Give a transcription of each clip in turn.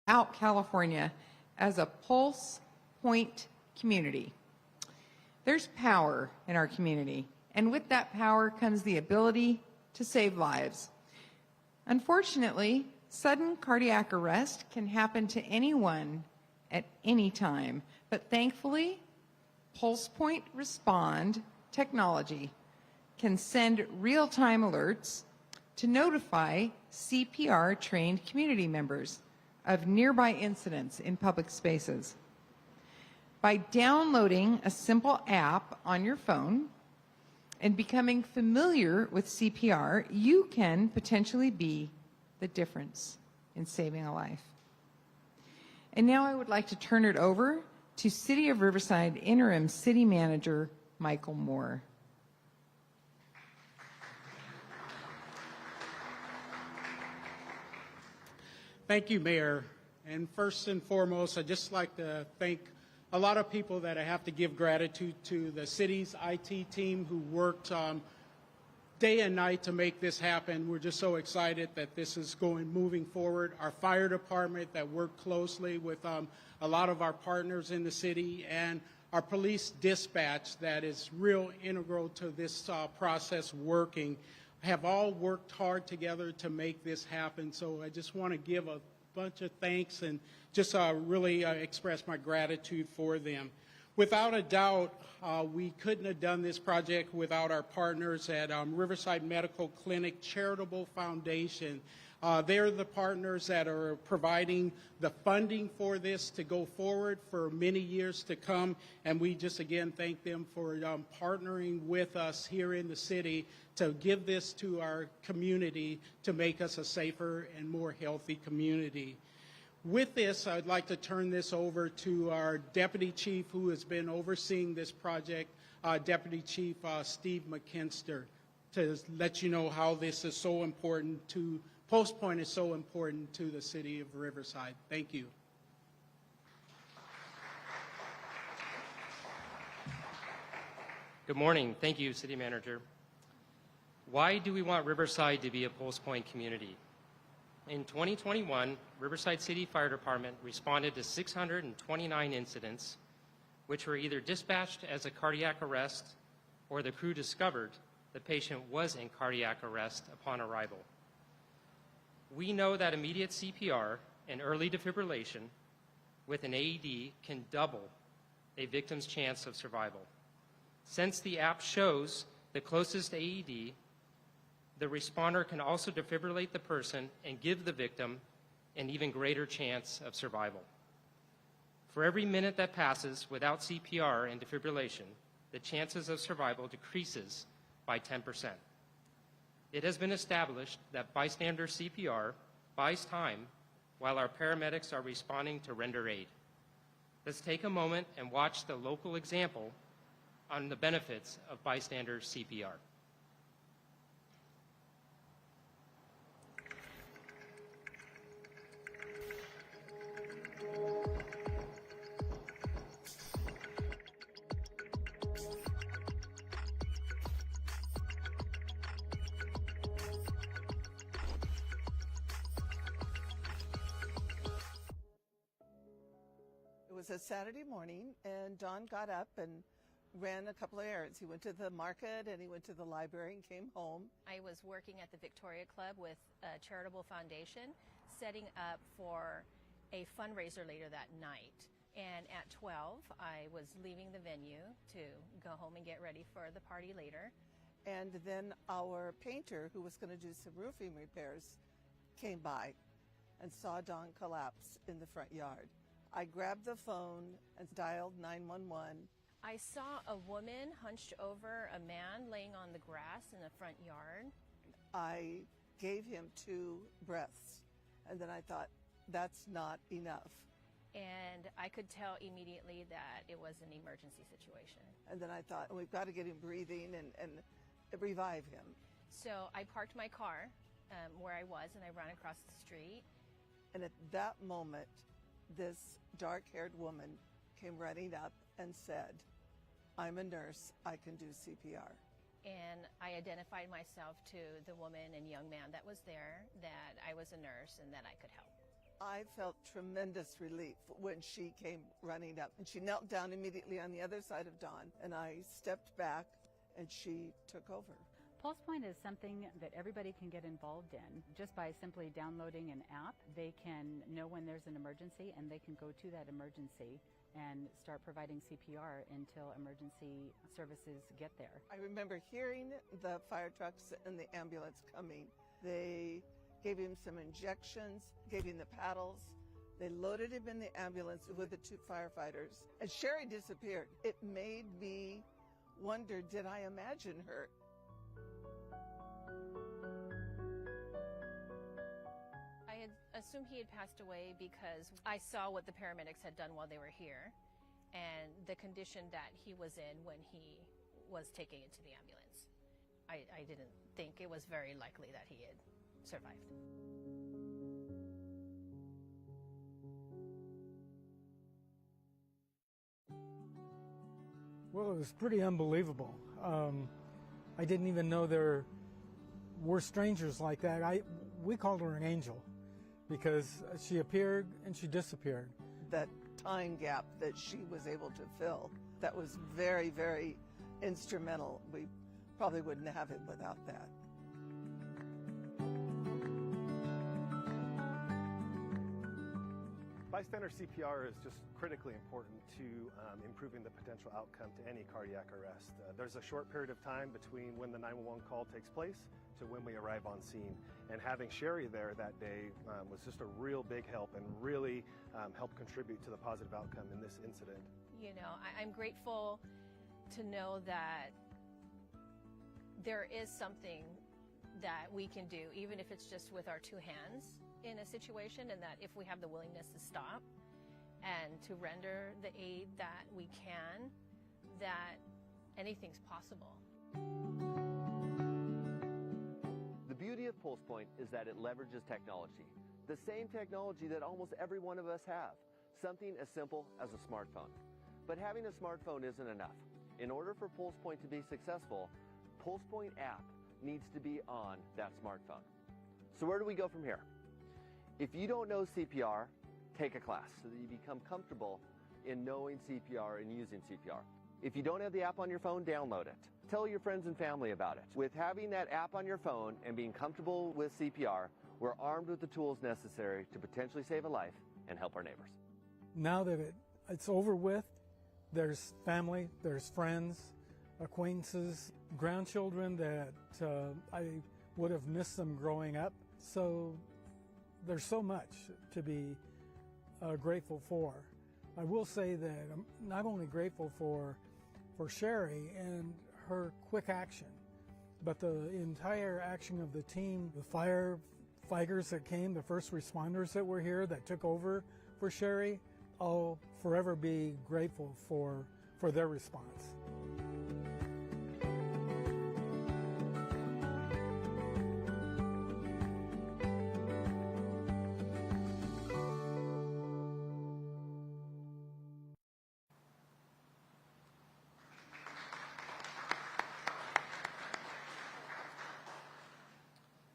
out California as a pulse point community. There's power in our community, and with that power comes the ability to save lives. Unfortunately, sudden cardiac arrest can happen to anyone at any time, but thankfully, Pulse Point Respond technology can send real-time alerts to notify CPR-trained community members of nearby incidents in public spaces. By downloading a simple app on your phone and becoming familiar with CPR, you can potentially be the difference in saving a life. And now I would like to turn it over to City of Riverside Interim City Manager Michael Moore. Thank you, Mayor. And first and foremost, I'd just like to thank a lot of people that I have to give gratitude to. The city's IT team who worked day and night to make this happen. We're just so excited that this is moving forward. Our fire department that worked closely with a lot of our partners in the city, and our police dispatch that is real integral to this process working, have all worked hard together to make this happen. So I just want to give a bunch of thanks and just really express my gratitude for them. Without a doubt, we couldn't have done this project without our partners at Riverside Medical Clinic Charitable Foundation. They're the partners that are providing the funding for this to go forward for many years to come, and we just again thank them for partnering with us here in the city to give this to our community to make us a safer and more healthy community. With this, I'd like to turn this over to our Deputy Chief who has been overseeing this project, Deputy Chief Steve McKinster, to let you know how this is so important to Post Point is so important to the city of Riverside. Thank you. Good morning. Thank you, City Manager. Why do we want Riverside to be a Post Point community? In 2021, Riverside City Fire Department responded to 629 incidents, which were either dispatched as a cardiac arrest or the crew discovered the patient was in cardiac arrest upon arrival. We know that immediate CPR and early defibrillation with an AED can double a victim's chance of survival. Since the app shows the closest AED, the responder can also defibrillate the person and give the victim an even greater chance of survival. For every minute that passes without CPR and defibrillation, the chances of survival decreases by 10%. It has been established that bystander CPR buys time while our paramedics are responding to render aid. Let's take a moment and watch the local example on the benefits of bystander CPR. It was a Saturday morning, and Don got up and ran a couple of errands. He went to the market and he went to the library and came home. I was working at the Victoria Club with a charitable foundation, setting up for a fundraiser later that night. And at 12, I was leaving the venue to go home and get ready for the party later. And then our painter, who was going to do some roofing repairs, came by and saw Don collapse in the front yard. I grabbed the phone and dialed 911. I saw a woman hunched over a man laying on the grass in the front yard. I gave him 2 breaths, and then I thought, that's not enough. And I could tell immediately that it was an emergency situation. And then I thought, we've got to get him breathing and revive him. So I parked my car where I was, and I ran across the street. And at that moment, this dark-haired woman came running up and said, I'm a nurse, I can do CPR. And I identified myself to the woman and young man that was there, that I was a nurse and that I could help. I felt tremendous relief when she came running up. And she knelt down immediately on the other side of Dawn, and I stepped back, and she took over. Pulse Point is something that everybody can get involved in. Just by simply downloading an app, they can know when there's an emergency, and they can go to that emergency and start providing CPR until emergency services get there. I remember hearing the fire trucks and the ambulance coming. They gave him some injections, gave him the paddles. They loaded him in the ambulance with the 2 firefighters, and Sherry disappeared. It made me wonder, did I imagine her? I had assumed he had passed away because I saw what the paramedics had done while they were here and the condition that he was in when he was taken into the ambulance. I didn't think it was very likely that he had survived. Well, it was pretty unbelievable. I didn't even know there were strangers like that. We called her an angel because she appeared and she disappeared. That time gap that she was able to fill, that was very, very instrumental. We probably wouldn't have it without that. Bystander CPR is just critically important to improving the potential outcome to any cardiac arrest. There's a short period of time between when the 911 call takes place to when we arrive on scene. And having Sherry there that day was just a real big help and really helped contribute to the positive outcome in this incident. You know, I'm grateful to know that there is something that we can do, even if it's just with our 2 hands in a situation, and that if we have the willingness to stop and to render the aid that we can, that anything's possible. The beauty of Pulse Point is that it leverages technology, the same technology that almost every one of us have, something as simple as a smartphone. But having a smartphone isn't enough. In order for Pulse Point to be successful, Pulse Point app needs to be on that smartphone. So where do we go from here? If you don't know CPR, take a class so that you become comfortable in knowing CPR and using CPR. If you don't have the app on your phone, download it. Tell your friends and family about it. With having that app on your phone and being comfortable with CPR, we're armed with the tools necessary to potentially save a life and help our neighbors. Now that it's over with, there's family, there's friends, acquaintances, grandchildren that I would have missed them growing up. So there's so much to be grateful for. I will say that I'm not only grateful for Sherry and her quick action, but the entire action of the team, the firefighters that came, the first responders that were here that took over for Sherry. I'll forever be grateful for their response.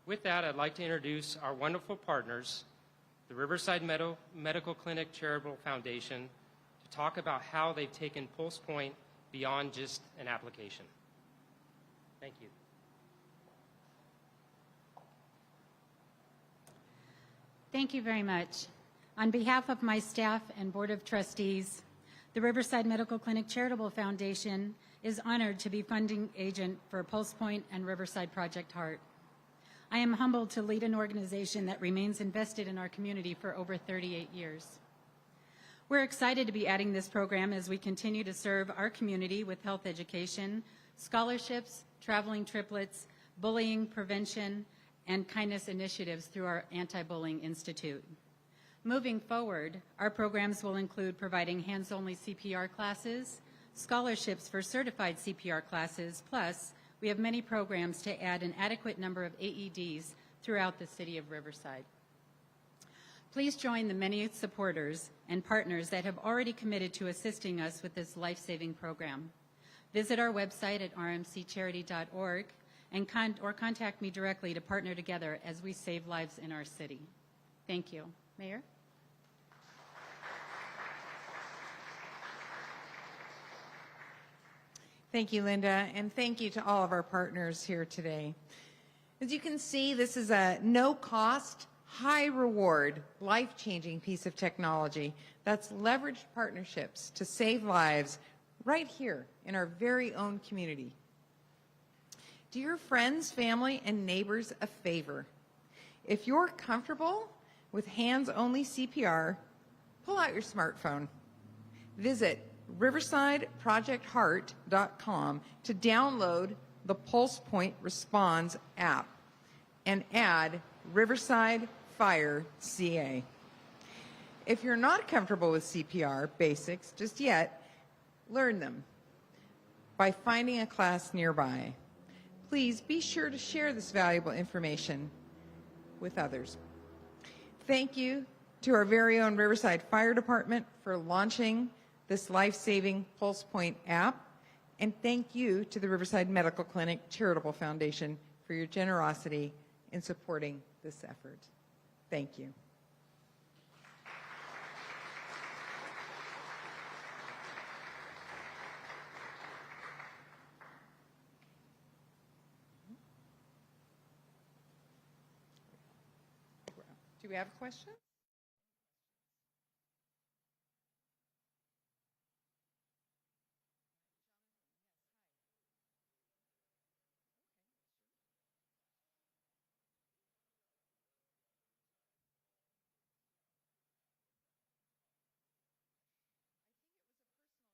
With that, I'd like to introduce our wonderful partners, the Riverside Medical Clinic Charitable Foundation, to talk about how they've taken Pulse Point beyond just an application. Thank you. Thank you very much. On behalf of my staff and Board of Trustees, the Riverside Medical Clinic Charitable Foundation is honored to be funding agent for Pulse Point and Riverside Project Heart. I am humbled to lead an organization that remains invested in our community for over 38 years. We're excited to be adding this program as we continue to serve our community with health education, scholarships, traveling triplets, bullying prevention, and kindness initiatives through our Anti-Bullying Institute. Moving forward, our programs will include providing hands-only CPR classes, scholarships for certified CPR classes, plus we have many programs to add an adequate number of AEDs throughout the city of Riverside. Please join the many supporters and partners that have already committed to assisting us with this life-saving program. Visit our website at rmccharity.org or contact me directly to partner together as we save lives in our city. Thank you. Mayor? Thank you, Linda, and thank you to all of our partners here today. As you can see, this is a no-cost, high-reward, life-changing piece of technology that's leveraged partnerships to save lives right here in our very own community. Do your friends, family, and neighbors a favor. If you're comfortable with hands-only CPR, pull out your smartphone. Visit riversideprojectheart.com to download the PulsePoint Responds app and add Riverside Fire CA. If you're not comfortable with CPR basics just yet, learn them by finding a class nearby. Please be sure to share this valuable information with others. Thank you to our very own Riverside Fire Department for launching this life-saving PulsePoint app, and thank you to the Riverside Medical Clinic Charitable Foundation for your generosity in supporting this effort. Thank you. Do we have a question?